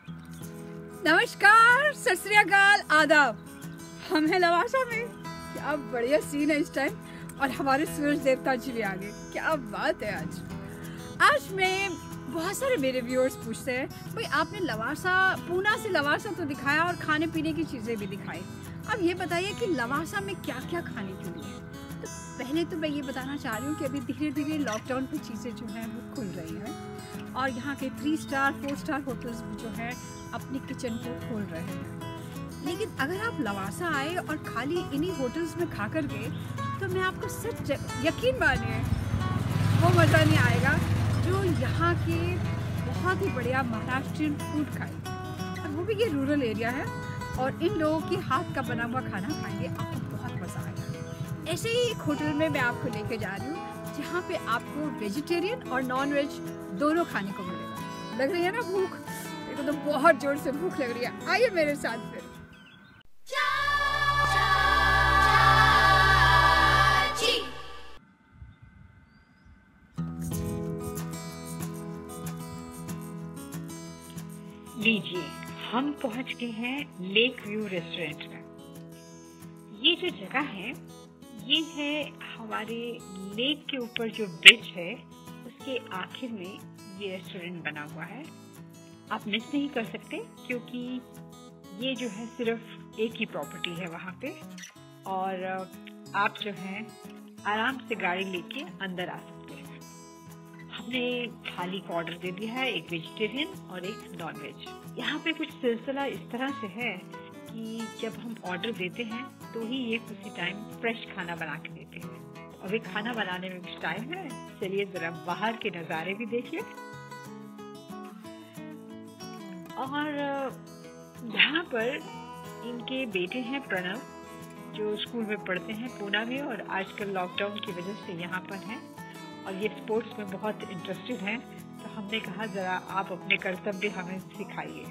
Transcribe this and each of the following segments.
नमस्कार, सत श्री अकाल, आदाब। हम हैं लवासा में। क्या बढ़िया सीन है इस टाइम, और हमारे सूरज देवता जी भी आ गए। क्या बात है। आज मैं बहुत सारे मेरे व्यूअर्स पूछते हैं, भाई आपने लवासा, पूना से लवासा तो दिखाया और खाने पीने की चीज़ें भी दिखाई, अब ये बताइए कि लवासा में क्या क्या खाने के लिए है। तो पहले तो मैं ये बताना चाह रही हूँ कि अभी धीरे धीरे लॉकडाउन की चीज़ें जो हैं वो खुल रही हैं, और यहाँ के 3 स्टार 4 स्टार होटल्स भी जो हैं अपनी किचन को खोल रहे हैं। लेकिन अगर आप लवासा आए और खाली इन्हीं होटल्स में खा कर गए, तो मैं आपको सच यकीन मानिए वो मज़ा नहीं आएगा जो यहाँ के बहुत ही बढ़िया महाराष्ट्रियन फूड खाए, और वो भी ये रूरल एरिया है, और इन लोगों की हाथ का बना हुआ खाना खाएंगे, आपको बहुत मज़ा आएगा। ऐसे ही एक होटल में मैं आपको लेके जा रही हूँ जहाँ पे आपको वेजिटेरियन और नॉन वेज दोनों खाने को मिलेगा। लग रही है ना भूख? मेरे को तो बहुत जोर से भूख लग रही है। आइए मेरे साथ फिर। लीजिए, हम पहुंच गए हैं लेक व्यू रेस्टोरेंट में। ये जो जगह है ये है हमारे लेक के ऊपर जो ब्रिज है उसके आखिर में ये रेस्टोरेंट बना हुआ है। आप मिस नहीं कर सकते क्योंकि ये जो है सिर्फ एक ही प्रॉपर्टी है वहाँ पे, और आप जो है आराम से गाड़ी लेके अंदर आ सकते हैं। हमने थाली का ऑर्डर दे दिया है, एक वेजिटेरियन और एक नॉन वेज। यहाँ पे कुछ सिलसिला इस तरह से है कि जब हम ऑर्डर देते हैं तो ही ये उसी टाइम फ्रेश खाना बना के देते हैं। अभी खाना बनाने में कुछ टाइम है, चलिए जरा बाहर के नज़ारे भी देख लें। और यहाँ पर इनके बेटे हैं प्रणव, जो स्कूल में पढ़ते हैं पूना में, और आजकल लॉकडाउन की वजह से यहाँ पर हैं, और ये स्पोर्ट्स में बहुत इंटरेस्टेड हैं। तो हमने कहा जरा आप अपने कर्तव्य हमें सिखाइए,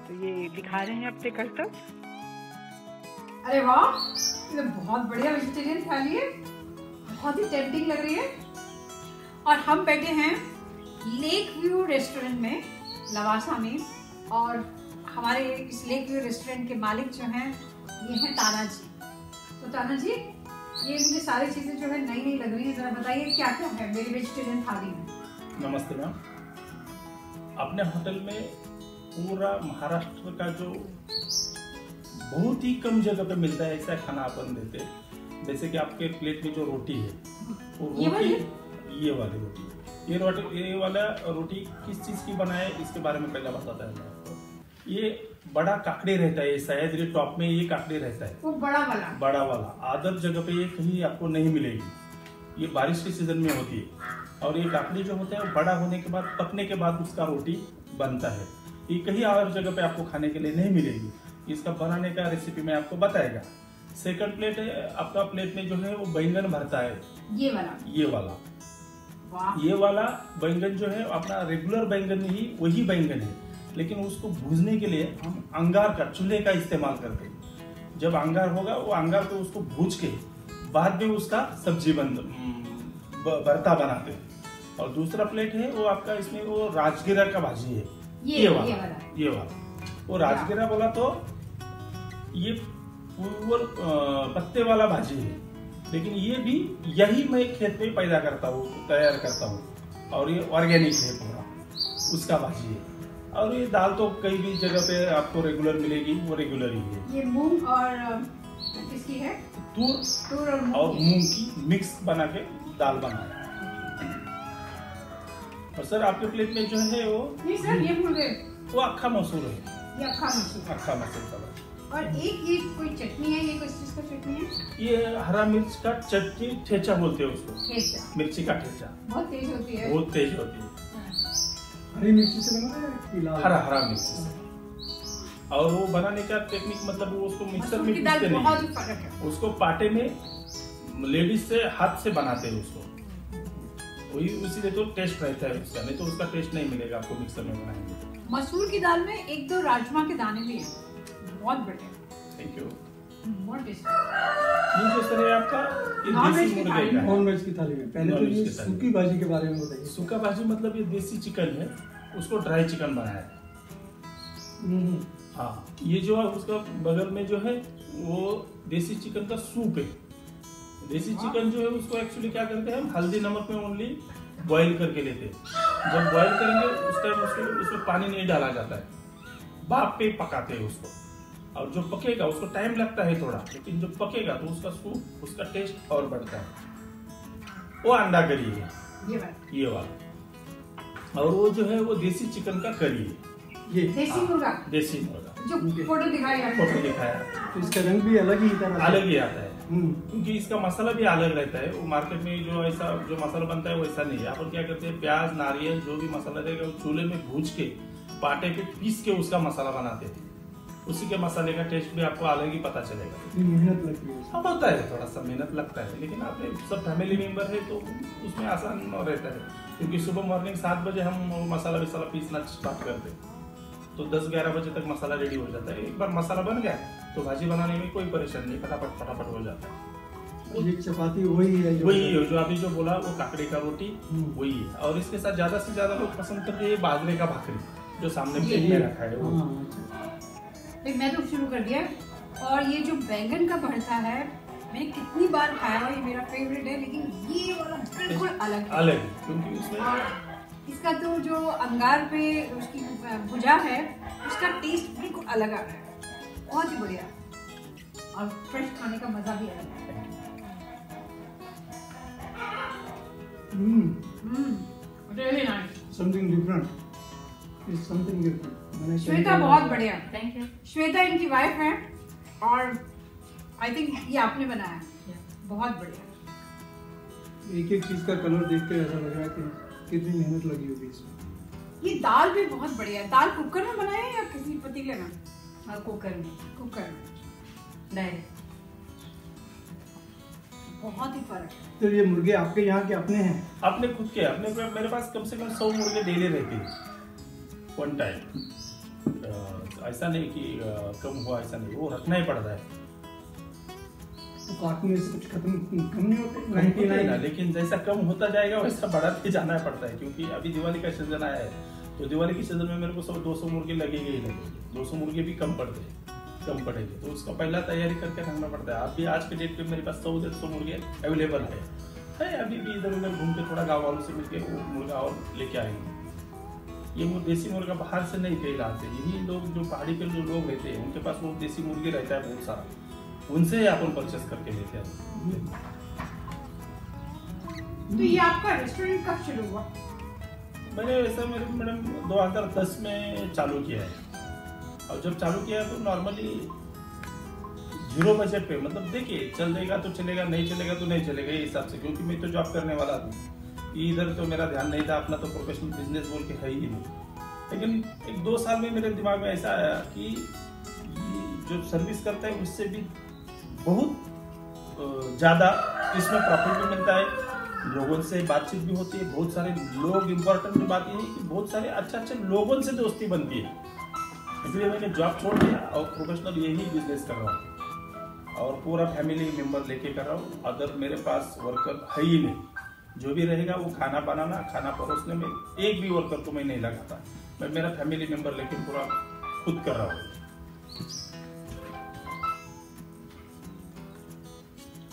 तो ये दिखा रहे हैं अपने कर्तव्य। अरे वाह, ये तो बहुत बढ़िया वेजिटेरियन थाली है, बहुत ही टेम्पटिंग लग रही है। और हम बैठे हैं लेक व्यू रेस्टोरेंट में लवासा में, और हमारे इस लेक व्यू रेस्टोरेंट के मालिक जो हैं ये हैं ताना जी। तो ताना जी, ये मुझे सारी चीजें जो है नई नई लग रही है, जरा बताइए क्या क्या है मेरी वेजिटेरियन थाली में। नमस्ते मैम, अपने होटल में पूरा महाराष्ट्र का जो बहुत ही कम जगह पे मिलता है ऐसा खाना अपन देते हैं। जैसे कि आपके प्लेट में जो रोटी है वो रोटी, ये वाली रोटी, ये वाला रोटी किस चीज की बना है इसके बारे में पहले बताता है आपको। ये बड़ा काकड़ी रहता है, शायद ये टॉप में ये काकड़ी रहता है, वो बड़ा वाला अदर जगह पे ये कहीं आपको नहीं मिलेगी। ये बारिश के सीजन में होती है, और ये काकड़ी जो होता है वो बड़ा होने के बाद, पकने के बाद उसका रोटी बनता है। ये कहीं और जगह पे आपको खाने के लिए नहीं मिलेगी। इसका बनाने का रेसिपी मैं आपको बताएगा। सेकंड प्लेट है आपका, प्लेट में जो है वो बैंगन भरता है, ये वाला बैंगन जो है अपना रेगुलर बैंगन ही वही बैंगन है, लेकिन उसको भूनने के लिए हम अंगार का, चूल्हे का इस्तेमाल करते हैं। जब अंगार होगा वो अंगार को उसको भूज के बाद में उसका सब्जी भरता बनाते हैं। और दूसरा प्लेट है वो आपका, इसमें वो राजगिरा का भाजी है, ये वाला वो राजगिरा बोला तो ये पत्ते वाला भाजी है, लेकिन ये भी यही मैं खेत में पैदा करता हूँ, तैयार करता हूँ, और ये ऑर्गेनिक है पूरा, उसका भाजी है। और ये दाल तो कई भी जगह पे आपको रेगुलर मिलेगी, वो रेगुलर ही है। ये मूंग और किसकी है? तूर और मूंग की मिक्स बना के दाल बनाया। और सर आपके प्लेट में जो है वो नहीं सर, ये भूल गए, वो अक्खा मसूर है, ये अक्खा मसूर का। और एक ये कोई चटनी है, ये किस चीज का चटनी है? ये हरा मिर्च का चटनी, ठेचा बोलते हैं उसको, मिर्ची का ठेचा। बहुत तेज होती है, हरी मिर्ची से बना है, हरा मिर्ची से। और वो बनाने का टेक्निक मतलब वो उसको मिक्सर में पीसते नहीं, उसको पाटे में लेडीज से हाथ से बनाते हैं उसको, वही उसी तो टेस्ट रहता है उसका, नहीं तो उसका टेस्ट नहीं मिलेगा आपको मिक्सर में बनाएंगे। मसूर की दाल में 1-2 राजमा के दाने भी हैं, बहुत बढ़िया। Thank you. बहुत टेस्टी। ये जो सर है आपका, ये देसी मुर्गे का, नॉन वेज की थाली में। पहले तो ये सूखी भाजी के बारे में बताइए। सूखा भाजी मतलब ये देसी चिकन है, उसको ड्राई चिकन बनाया है। हाँ, ये जो है उसका बगल में जो है वो देसी चिकन का सूप है। देसी चिकन जो है उसको एक्चुअली क्या करते हैं, हम हल्दी नमक में ओनली बॉईल करके लेते हैं। जब बॉईल करेंगे उस टाइम उसमें पानी नहीं डाला जाता है, भाप पे पकाते हैं उसको। और जो पकेगा उसको टाइम लगता है थोड़ा, लेकिन जो पकेगा तो उसका सूप, उसका टेस्ट और बढ़ता है। वो अंडा करी है ये वाला, और वो जो है वो देसी चिकन का करी है। ये देसी मुर्गा जो फोटो दिखाया तो इसका रंग भी अलग ही आता है क्योंकि इसका मसाला भी अलग रहता है। वो मार्केट में जो ऐसा जो मसाला बनता है वैसा नहीं है। अपन क्या करते हैं, प्याज नारियल जो भी मसाला रहेगा वो चूल्हे में भूज के पाटे पे पीस के उसका मसाला बनाते हैं। उसी के मसाले का टेस्ट भी आपको अलग ही पता चलेगा। मेहनत लगती है, हाँ होता है, थोड़ा सा मेहनत लगता है, लेकिन आपने सब फैमिली मेंबर है तो उसमें आसान रहता है। क्योंकि सुबह मॉर्निंग 7 बजे हम मसाला वसाला पीसना स्टार्ट करते हैं, तो 10-11 बजे तक मसाला रेडी हो जाता है। एक बार मसाला बन गया तो भाजी बनाने में कोई परेशानी नहीं, फटाफट हो जाता है। ये चपाती वही है जो अभी जो बोला वो काकड़ी का रोटी वही है। और इसके साथ ज्यादा से ज्यादा लोग पसंद करते हैं बाजरे का भाकरी, जो सामने प्लेट में रखा है वो। मैं तो शुरू कर दिया। और ये जो बैंगन का भरता है मैंने कितनी बार खाया है, ये मेरा फेवरेट है, लेकिन ये वाला बिल्कुल अलग है क्योंकि उसमें इसका तो जो अंगार पे उसकी भुजा है उसका टेस्ट बिल्कुल अलग आ रहा है, बहुत ही बढ़िया। और फ्रेश खाने का मजा भी अलग है। Really nice. Something different. It's something different. Shweta बहुत बढ़िया, थैंक यू। श्वेता इनकी वाइफ है और आई थिंक ये आपने बनाया, बहुत बढ़िया। एक चीज का कलर देख के ऐसा लग रहा है कि कितनी मेहनत लगी होगी इसमें। ये दाल भी बहुत बढ़िया है। दाल कुकर में बनाया है या किसी पतीले में? कुकर में नहीं, बहुत ही फर्क है। तो ये मुर्गे आपके यहाँ के अपने हैं? अपने खुद के, अपने मेरे पास कम से कम 100 मुर्गे डेली रहते हैं वन टाइम। ऐसा नहीं कि कम हुआ, ऐसा नहीं, वो रखना ही पड़ता है। तो काटने से कुछ कम नहीं होते 99 ना, लेकिन जैसा कम होता जाएगा वैसा बढ़ाते जाना पड़ता है। क्योंकि अभी दिवाली का सीजन आया है, तो दिवाली के सीजन में मेरे को सब 200 मुर्गे लगेंगे ही लगेंगे। 200 मुर्गे भी कम पड़ेंगे, तो उसका पहला तैयारी करके रखना पड़ता है। अभी आज के डेट पे मेरे पास 100-150 मुर्गे अवेलेबल है। अभी भी इधर उधर घूम के थोड़ा गाँव वालों से मिलके वो मुर्गा और लेके आएंगे। ये देसी मुर्गा बाहर से नहीं कहीं लाते, यही लोग जो पहाड़ी पे जो लोग रहते हैं उनके पास वो देसी मुर्गे रहता है बहुत सारा, उनसे ही अपन परचेस करके लेते हैं। तो ये आपका रेस्टोरेंट कब शुरू हुआ? मैंने वैसे मैडम 2010 में चालू किया है। और जब चालू किया तो नॉर्मली 0 बजट पे, मतलब देखिए चल देगा तो चलेगा, नहीं चलेगा तो नहीं चलेगा, ये हिसाब से। क्योंकि मैं तो जॉब करने वाला था, इधर तो मेरा ध्यान नहीं था, अपना तो प्रोफेशनल बिजनेस बोल के है ही नहीं। लेकिन 1-2 साल में मेरे दिमाग में ऐसा आया कि जो सर्विस करता है उससे भी बहुत ज़्यादा इसमें प्रॉफिट भी मिलता है, लोगों से बातचीत भी होती है, बहुत सारे लोग, इम्पोर्टेंट बात यह है कि बहुत सारे अच्छे लोगों से दोस्ती बनती है। इसलिए मैंने जॉब छोड़ दिया और प्रोफेशनल यही बिजनेस कर रहा हूँ और पूरा फैमिली मेंबर लेके कर रहा हूँ। अगर मेरे पास वर्कर है ही नहीं, जो भी रहेगा वो खाना बनाना, खाना परोसने में एक भी वर्कर को मैं नहीं लगाता, मैं मेरा फैमिली मेंबर लेके पूरा खुद कर रहा हूँ।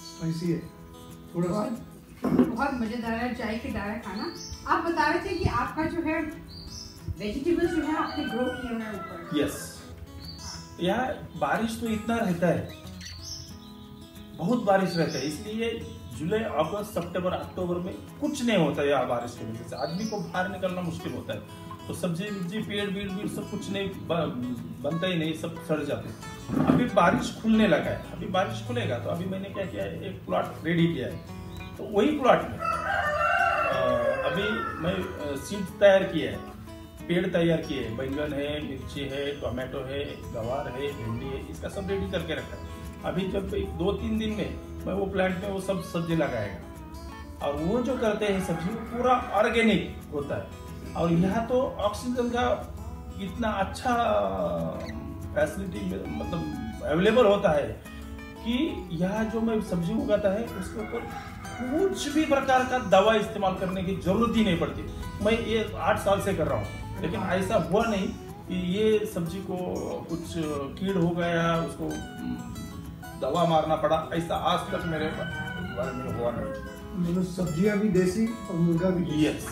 स्पाइसी है थोड़ा, बहुत मजेदार है, चाय के दायरा खाना। आप बता रहे थे कि आपका जो है वेजिटेबल्स जो है आपने ग्रो किए हुए हैं ऊपर। यस, यहाँ बारिश तो इतना रहता है, बहुत बारिश रहता है, इसलिए जुलाई अगस्त सितंबर अक्टूबर में कुछ नहीं होता है यहाँ बारिश की वजह से। आदमी को बाहर निकलना मुश्किल होता है, तो सब्जी वब्जी पेड़ सब कुछ नहीं बनता ही नहीं, सब सड़ जाते हैं। अभी बारिश खुलने लगा है, अभी बारिश खुलेगा तो अभी मैंने क्या किया है, एक प्लॉट रेडी किया है। तो वही प्लॉट में अभी मैं सीड तैयार किया है, पेड़ तैयार किए हैं, बैंगन है, मिर्ची है, टोमेटो है, गवार है, भिंडी है, इसका सब रेडी करके रखा है। अभी जब 2-3 दिन में मैं वो प्लांट में वो सब सब्जी लगाएगा, और वो जो करते हैं सब्जी वो पूरा ऑर्गेनिक होता है। और यहाँ तो ऑक्सीजन का इतना अच्छा फैसिलिटी मतलब अवेलेबल होता है कि यहाँ जो मैं सब्जी उगाता है उसके ऊपर कुछ भी प्रकार का दवा इस्तेमाल करने की जरूरत ही नहीं पड़ती। मैं ये 8 साल से कर रहा हूँ, लेकिन ऐसा हुआ नहीं कि ये सब्जी को कुछ कीड़ हो गया, उसको दवा मारना पड़ा, ऐसा आज तक मेरे बारे में हुआ नहीं। मतलब सब्जियां भी देसी और मुर्गा भी देसी। यस,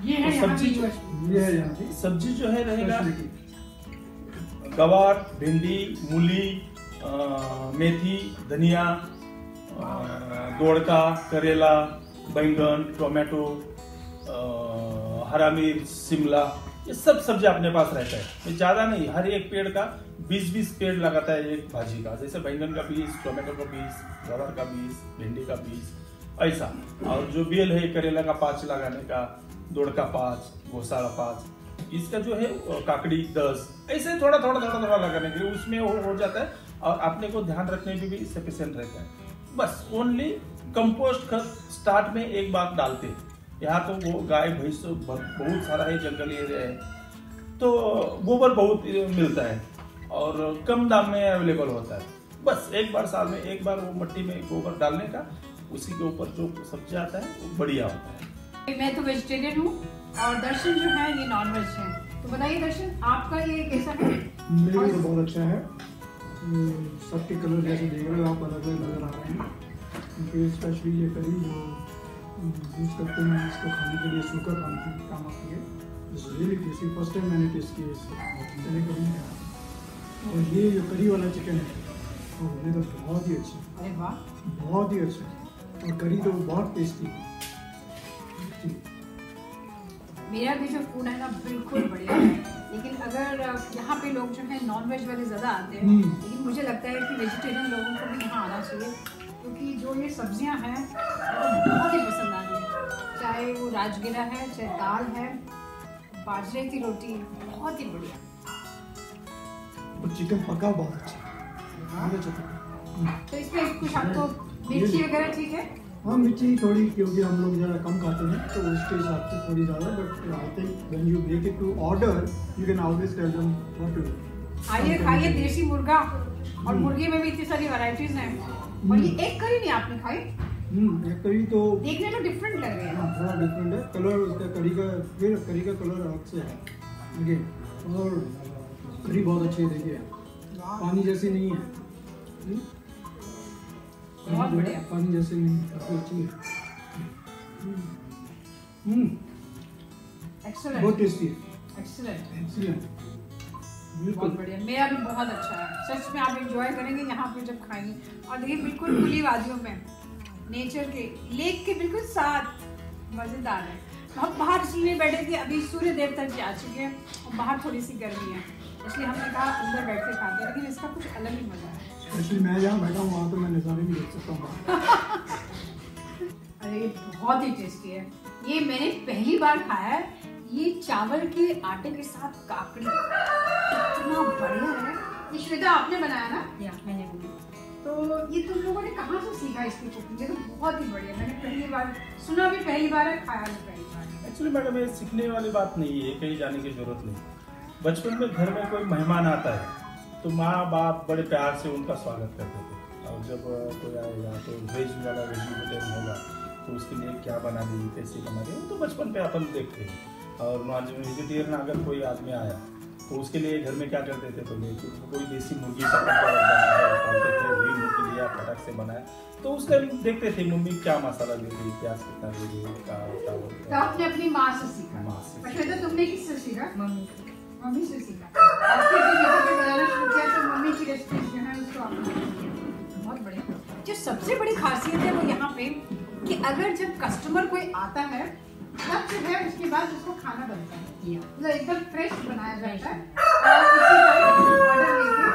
ये है तो सब्जी ये है यहाँ की सब्जी जो है रहेगा स्पेशलिटी। गवार, भिंडी, मूली, मेथी, धनिया, दोड़का, करेला, बैंगन, टोमेटो, हरा मिर्च, शिमला, ये सब सब्जी अपने पास रहता है। ये ज्यादा नहीं, हर एक पेड़ का 20-20 पेड़ लगाता है एक भाजी का। जैसे बैंगन का 20, टोमेटो का 20, गवार का 20, भिंडी का 20, ऐसा। और जो बेल है करेला का 5 लगाने का, दोड़का 5, घोसाला 5, इसका जो है काकड़ी 10, ऐसे थोड़ा लगाने के लिए उसमें हो जाता है। और अपने को ध्यान रखने में भी सफिशिएंट रहता है। बस ओनली कंपोस्ट खत स्टार्ट में एक बार डालते हैं। यहाँ तो वो गाय भैंस बहुत सारा है, जंगली एरिया है, तो गोबर बहुत मिलता है और कम दाम में अवेलेबल होता है। बस एक बार साल में एक बार वो मट्टी में गोबर डालने का, उसी के ऊपर जो सब्जी आता है वो बढ़िया होता है। मैं तो वेजिटेरियन हूँ और दर्शन जो है ये नॉनवेज है, तो बताइए दर्शन आपका ये कैसा है? मेरे लिए तो बहुत अच्छा है। सबके कलर जैसे देख रहे हो आप अलग अलग नजर आ रहे हैं, क्योंकि स्पेशली ये करी जो यूज़ करते हैं इसको खाने के लिए सूखा काम आती है। रियली टेस्टी, फर्स्ट टाइम मैंने टेस्ट किया इसको, मैंने कभी नहीं खाया। और ये जो करी वाला चिकन है और ये तो बहुत ही अच्छा, अरे वाह, बहुत ही अच्छा। और करी तो बहुत टेस्टी है। मेरा भी जो फूड है ना बिल्कुल बढ़िया है, लेकिन अगर यहाँ पे लोग जो है नॉन वेज वाले ज़्यादा आते हैं, लेकिन मुझे लगता है कि वेजिटेरियन लोगों को भी यहाँ आना चाहिए, क्योंकि जो ये सब्जियाँ हैं वो बहुत ही पसंद आ रही है। चाहे वो राजगिरा है, चाहे दाल है, बाजरे की रोटी, बहुत ही बढ़िया। और चिकन पका बहुत अच्छा, बहुत अच्छा पका। तो इसमें कुछ आपको मिर्ची वगैरह ठीक है? हाँ, मिर्ची थोड़ी, क्योंकि हम लोग ज़रा कम खाते हैं तो उसके हिसाब से थोड़ी ज़्यादा। But I think when you make it to order you can always tell them what to do. आइए खाइए देसी मुर्गा, और मुर्गे में भी इतनी सारी वैरायटीज हैं। और ये एक करी नहीं आपने खाई? एक करी तो देखने में डिफरेंट लग रही है। हाँ, थोड़ा डिफरेंट है कलर उसका, करी का फिर करी का कलर अलग से है अगेन। और करी बहुत अच्छी है, देखिए पानी जैसी नहीं है। बहुत बढ़िया। पानी जैसे नहीं, काफी अच्छी है। एक्सीलेंट, बहुत टेस्टी है, एक्सीलेंट, एक्सीलेंट, बहुत बिल्कुल। बढ़िया। मेरा भी बहुत अच्छा है, सच में आप एंजॉय करेंगे यहाँ पे जब खाएंगे। और देखिए बिल्कुल खुली वादियों में, नेचर के, लेक के बिल्कुल साथ, मजेदार है। हम बाहर इसीलिए बैठे थे, अभी सूर्य देवता जी आ चुके हैं और बाहर थोड़ी सी गर्मी है, इसलिए हमने कहा अंदर बैठ के खाते हैं, लेकिन इसका कुछ अलग ही मजा है। एक्चुअली मैं जहाँ बैठा हूँ वहाँ तो मैं नज़ारे भी देख सकता हूँ। अरे ये बहुत ही टेस्टी है, ये मैंने पहली बार खाया है। ये चावल के आटे के साथ काकड़ी, इतना बढ़िया है। ये श्वेता आपने बनाया ना? या मैंने बनाया। तो ये तुम लोगों ने कहाँ से सीखा इसकी कुकिंग? ये तो बहुत ही बढ़िया, मैंने पहली बार सुना, भी पहली बार है, खाया भी पहली बार। एक्चुअली मैडम ये सीखने वाली बात नहीं है, कहीं जाने की जरूरत नहीं। बचपन में घर में कोई मेहमान आता है तो माँ बाप बड़े प्यार से उनका स्वागत करते थे। और जब कोई आएगा तो वेज वाला वेजिटेरियन होगा तो उसके लिए क्या बना दी, कैसे बना दी, वो तो बचपन पे अपन देखते हैं। और नॉन वेजिटेरियन अगर कोई आदमी आया तो उसके लिए घर में क्या करते थे, पहले कोई देसी मुर्गी का पालते थे, वही मुर्गी लिया, फटाक से बनाया, तो उस टाइम देखते थे मम्मी क्या मसाला दे रही, प्याज कितना दे रही, तो आपने अपनी माँ से सीखा? माँ से। श्वेता तुमने किससे सीखा? मम्मी से सीखा। आपने जब यहाँ पे बनाना शुरू किया तो मम्मी की रेसिपी जो है उसको आपने, बहुत बढ़िया। जो सबसे बड़ी खासियत है वो यहाँ पे कि अगर जब कस्टमर कोई आता है तब जो है उसके बाद उसको खाना बनता है, मतलब एकदम फ्रेश बनाया जाता है और उसी टाइम ऑर्डर लेके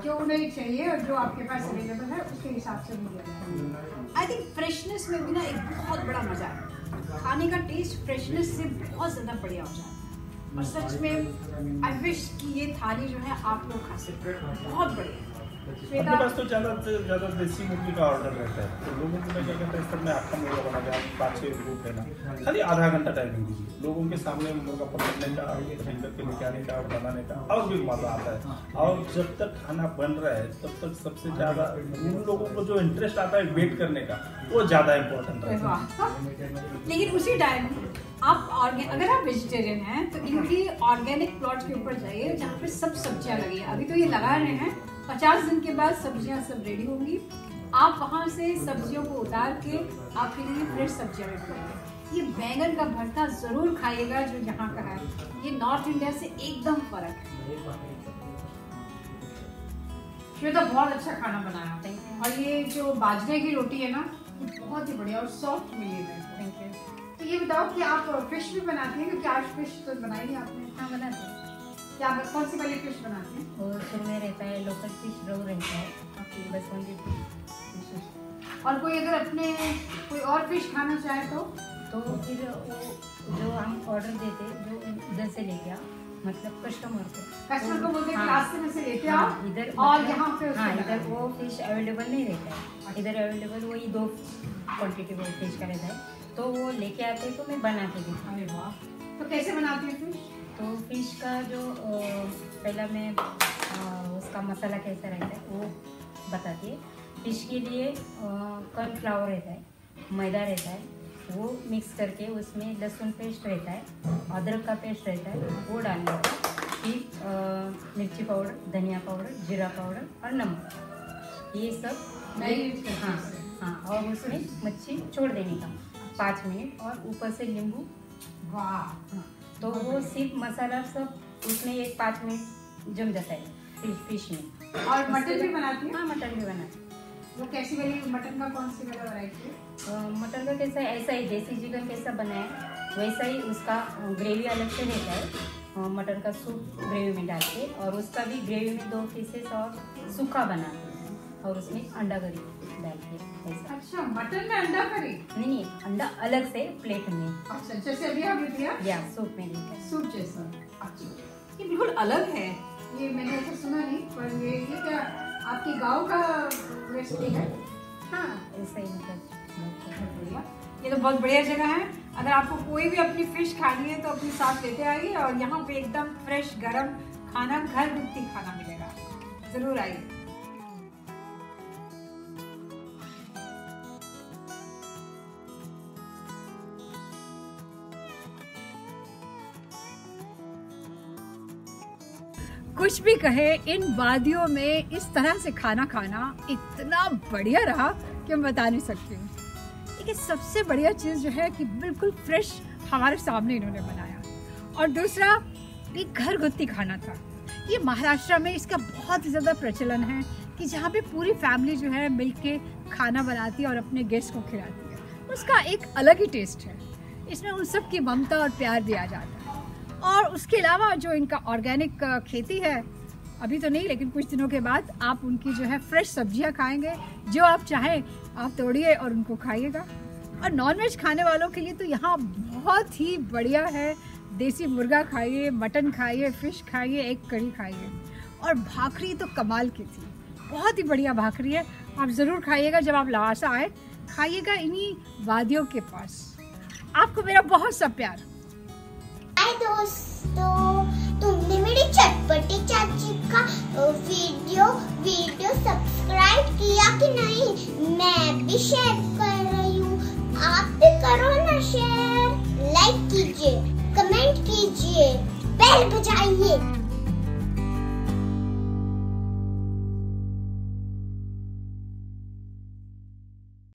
जो उन्हें चाहिए और जो आपके पास अवेलेबल है उसके हिसाब से मिल जाता है। आई थिंक फ्रेशनेस में भी ना एक बहुत बड़ा मजा है, खाने का टेस्ट फ्रेशनेस से बहुत ज़्यादा बढ़िया हो जाता है। और सच में आई विश कि ये थाली जो है आप लोग खा सकते हैं, बहुत बढ़िया। अपने पास तो ज़्यादा से ज़्यादा देसी मुर्गी का ऑर्डर रहता है, तो लोगों को मैं क्या कहता है, इस तरह में आपका मुर्गा बना के 5-6 ग्रुप है ना, खाली आधा घंटा टाइमिंग दीजिए, लोगों के सामने मुर्गा पकड़ने का, खरीद करके लेके आने का, बनाने का, और भी मज़ा आता है। और जब तक खाना बन रहा है तब तक सबसे ज़्यादा उन लोगों को जो इंटरेस्ट आता है वेट करने का, वो ज़्यादा इम्पोर्टेंट है। लेकिन उसी टाइम आप अगर आप वेजिटेरियन हैं तो इनकी ऑर्गेनिक प्लॉट के ऊपर जाइए जहाँ पे सब सब्जियां लगी हैं। अभी तो ये लगा रहे हैं, 50 दिन के बाद सब्जियां सब रेडी होंगी। आप वहाँ से सब्जियों को उतार के आपके लिए फ्रेश सब्जियां रखेंगे। ये बैंगन का भरता जरूर खाइएगा जो यहाँ का है, ये नॉर्थ इंडिया से एकदम फर्क है। श्वेता बहुत अच्छा खाना बनाया, और ये जो बाजरे की रोटी है ना बहुत ही बढ़िया और सॉफ्ट मिली है। Thank you. तो ये बताओ कि आप फिश भी बनाती हैं, क्योंकि आज फिश तो बनाई नहीं आपने। हाँ बनाते हैं। क्या आप कौन सी वाली फिश बनाते हैं? और सुरमई रहता है, लोकल फिश रोहू रहता है, बस वही फिश। और कोई अगर अपने कोई और फिश खाना चाहे तो फिर वो जो हम ऑर्डर देते जो इधर से लेके आओ, मतलब कस्टमर को बोलते हैं रास्ते में से लेते आओ इधर, और यहाँ पे हाँ इधर वो फिश अवेलेबल नहीं रहता है, इधर अवेलेबल वही 2 क्वांटिटी वो फिश का रहता है, तो वो लेके आते हैं तो मैं बना के देती हूँ। अरे वाह, तो कैसे बनाती हैं फिश? तो फिश का जो पहला मैं उसका मसाला कैसा रहता है वो बताती है। फिश के लिए कॉर्नफ्लावर रहता है, मैदा रहता है, वो मिक्स करके उसमें लहसुन पेस्ट रहता है, अदरक का पेस्ट रहता है, वो डालना है। फिर मिर्ची पाउडर, धनिया पाउडर, जीरा पाउडर और नमक, ये सब हाँ, और उसमें मच्छी छोड़ देने का 5 मिनट, और ऊपर से नींबू। वाह, हाँ, तो वो सिर्फ मसाला सब उसमें 5 मिनट जम जाता है फिश में। और मटन भी बनाती है? हाँ मटन भी बनाती है। वो कैसी वाली मटन का कौन सी वाला वैरायटी है? मटन का कैसा है, ऐसा ही देसी चिकन कैसा बनाया वैसा ही उसका ग्रेवी अलग से रहता है, मटन का सूप ग्रेवी में डाल के, और उसका भी ग्रेवी में 2 पीसेस और सूखा बनाते हैं, और उसमें अंडा करी डाल के ऐसा। अच्छा, मटन में अंडा करी? नहीं, अंडा अलग से प्लेट में। अच्छा, जैसे अभी आपने दिया या सूप में दिया, सूप जैसा। अच्छा, ये बिल्कुल अलग है, ये मैंने ऐसा सुना नहीं, पर ये क्या आपके गांव का रेसिपी है? हाँ ऐसा ही मतलब। ये तो बहुत बढ़िया जगह है। अगर आपको कोई भी अपनी फिश खानी है तो अपने साथ लेते आइए, और यहाँ पे एकदम फ्रेश गरम खाना, घर गुप्ती खाना मिलेगा, जरूर आइए। कुछ भी कहे, इन वादियों में इस तरह से खाना खाना इतना बढ़िया रहा कि मैं बता नहीं सकती हूँ। लेकिन सबसे बढ़िया चीज़ जो है कि बिल्कुल फ्रेश हमारे सामने इन्होंने बनाया, और दूसरा ये घरगुती खाना था। ये महाराष्ट्र में इसका बहुत ही ज़्यादा प्रचलन है कि जहाँ पे पूरी फैमिली जो है मिलके खाना बनाती है और अपने गेस्ट को खिलाती है। उसका एक अलग ही टेस्ट है, इसमें उन सब की ममता और प्यार दिया जाता है। और उसके अलावा जो इनका ऑर्गेनिक खेती है, अभी तो नहीं लेकिन कुछ दिनों के बाद आप उनकी जो है फ्रेश सब्जियां खाएंगे, जो आप चाहें आप तोड़िए और उनको खाइएगा। और नॉनवेज खाने वालों के लिए तो यहाँ बहुत ही बढ़िया है, देसी मुर्गा खाइए, मटन खाइए, फिश खाइए, एक कड़ी खाइए। और भाकरी तो कमाल की थी, बहुत ही बढ़िया भाकरी है, आप ज़रूर खाइएगा। जब आप लवासा आए खाइएगा इन्हीं वादियों के पास। आपको मेरा बहुत सा प्यार। हाय दोस्तों, तुमने मेरी चटपटी चाची का वीडियो सब्सक्राइब किया कि नहीं? मैं भी शेयर कर रही हूँ, आप भी करो ना शेयर। लाइक कीजिए, कमेंट कीजिए, बेल बजा